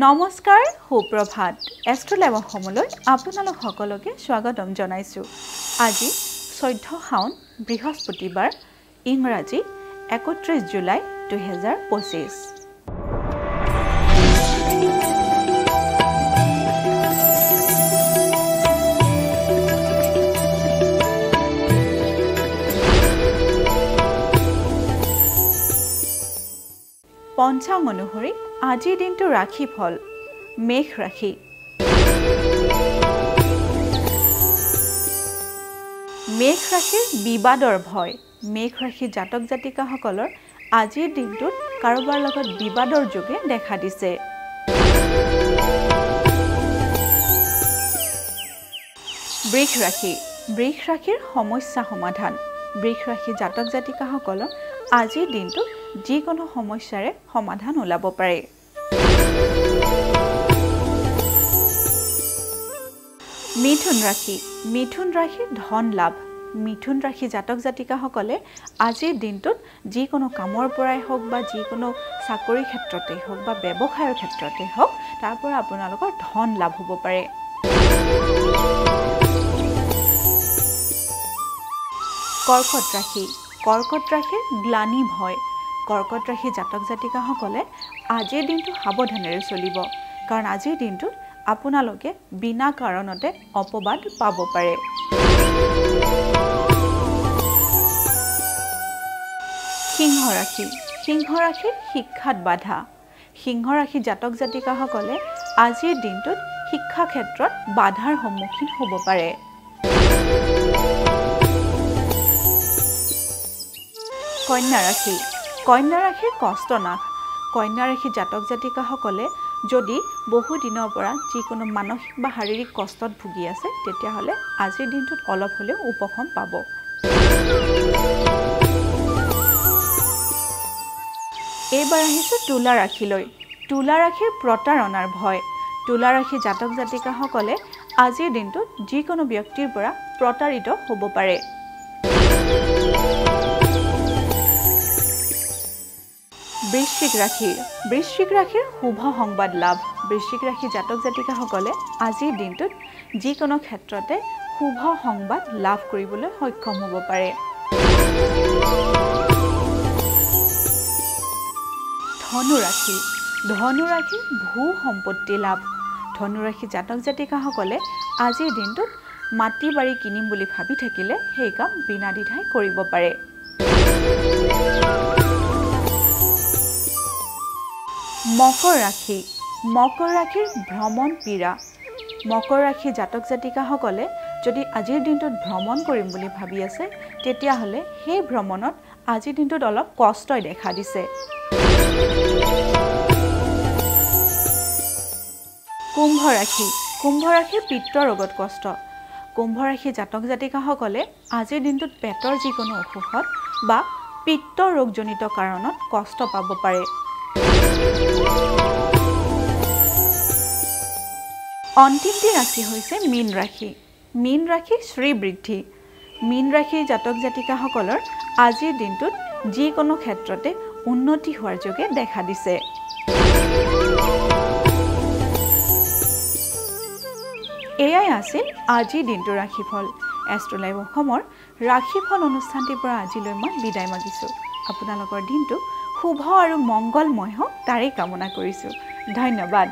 নমস্কাৰ সুপ্ৰভাত এষ্ট্ৰলাইভ অসমলৈ আপোনালোক সকলোকে স্বাগতম জনাইছো। আজি 14 শাওন বৃহস্পতিবাৰ ইংৰাজী 31 জুলাই 2025। পঞ্চাং অনুসৰি আজিৰ দিনটো ৰাশি ফল মেঘ ৰাশি। মেঘ ৰাশিৰ বিবাদৰ ভয়। মেঘ ৰাশি জাতক জাতিকাসকলৰ আজিৰ দিনটোত কাৰোবাৰ লগত বিবাদৰ যোগে দেখা দিছে। বৃষ ৰাশি। বৃষ ৰাশিৰ সমস্যা সমাধান। বৃষ ৰাশি জাতক জাতিকাসকলৰ আজিৰ দিনটোত যিকোনো সমস্যাৰে সমাধান ওলাব পাৰে। মিথুন ৰাশি। মিথুন ৰাশিৰ ধন লাভ। মিথুন ৰাশি জাতক জাতিকাসকলে আজিৰ দিনটোত যিকোনো কামৰ পৰাই হওক বা যিকোনো চাকৰি ক্ষেত্ৰতে হওক বা ব্যৱসায়ৰ ক্ষেত্ৰতে হওক তাৰ পৰা আপোনালোকৰ ধন লাভ হ'ব পাৰে। কৰ্কট ৰাশি। কৰ্কট ৰাশিৰ গ্লানি ভয়। কৰ্কট ৰাশি জাতক জাতিকাসকলে আজিৰ দিনটো সাৱধানেৰে চলিব, কাৰণ আজিৰ দিনটোত আপোনালোকে বিনা কাৰণতে অপবাদ পাব পাৰে। সিংহ ৰাশি। সিংহ ৰাশিৰ শিক্ষাত বাধা। সিংহ ৰাশি জাতক জাতিকাসকলে আজিৰ দিনটোত শিক্ষা ক্ষেত্ৰত বাধাৰ সন্মুখীন হ'ব পাৰে। কন্যা ৰাশি। কন্যা ৰাশিৰ কষ্ট নাশ। কন্যা ৰাশি জাতক জাতিকাসকলে যদি বহু দিনৰ পৰা যিকোনো মানসিক বা শাৰীৰিক কষ্টত ভুগি আছে তেতিয়াহ'লে আজিৰ দিনটোত অলপ হ'লেও উপশম পাব। এইবাৰ আহিছোঁ তুলা ৰাশিলৈ। তুলা ৰাশিৰ প্ৰতাৰণাৰ ভয়। তুলা ৰাশি জাতক জাতিকাসকলে আজিৰ দিনটোত যিকোনো ব্যক্তিৰ পৰা প্ৰতাৰিত হ'ব পাৰে। বৃশ্চিক ৰাশি। বৃশ্চিক ৰাশিৰ শুভ সংবাদ লাভ। বৃশ্চিক ৰাশি জাতক জাতিকাসকলে আজিৰ দিনটোত যিকোনো ক্ষেত্ৰতে শুভ সংবাদ লাভ কৰিবলৈ সক্ষম হ'ব পাৰে। ধনু ৰাশি। ধনু ৰাশিৰ ভূ সম্পত্তি লাভ। ধনু ৰাশি জাতক জাতিকাসকলে আজিৰ দিনটোত মাটি বাৰী কিনিম বুলি ভাবি থাকিলে সেই কাম বিনা দ্বিধাই কৰিব পাৰে। মকৰ ৰাশি। মকৰ ৰাশিৰ ভ্ৰমণ পীড়া। মকৰ ৰাশি জাতক জাতিকাসকলে যদি আজিৰ দিনটোত ভ্ৰমণ কৰিম বুলি ভাবি আছে তেতিয়াহ'লে সেই ভ্ৰমণত আজিৰ দিনটোত অলপ কষ্টই দেখা দিছে। কুম্ভ ৰাশি। কুম্ভ ৰাশিৰ পিত্ত ৰোগত কষ্ট। কুম্ভ ৰাশি জাতক জাতিকাসকলে আজিৰ দিনটোত পেটৰ যিকোনো অসুখত বা পিত্ত ৰোগজনিত কাৰণত কষ্ট পাব পাৰে। অন্তিমটি ৰাশি হৈছে মীন ৰাশি। মীন ৰাশি শ্ৰীবৃদ্ধি। মীন ৰাশি জাতক জাতিকাসকলৰ আজিৰ দিনটোত যিকোনো ক্ষেত্ৰতে উন্নতি হোৱাৰ যোগে দেখা দিছে। এয়াই আছিল আজিৰ দিনটোৰ ৰাশিফল। এষ্ট্ৰলাইভ অসমৰ ৰাশিফল অনুষ্ঠানটিৰ পৰা আজিলৈ মই বিদায় মাগিছোঁ। আপোনালোকৰ দিনটো শুভ আৰু মংগলময় হওক তাৰেই কামনা কৰিছোঁ। ধন্যবাদ।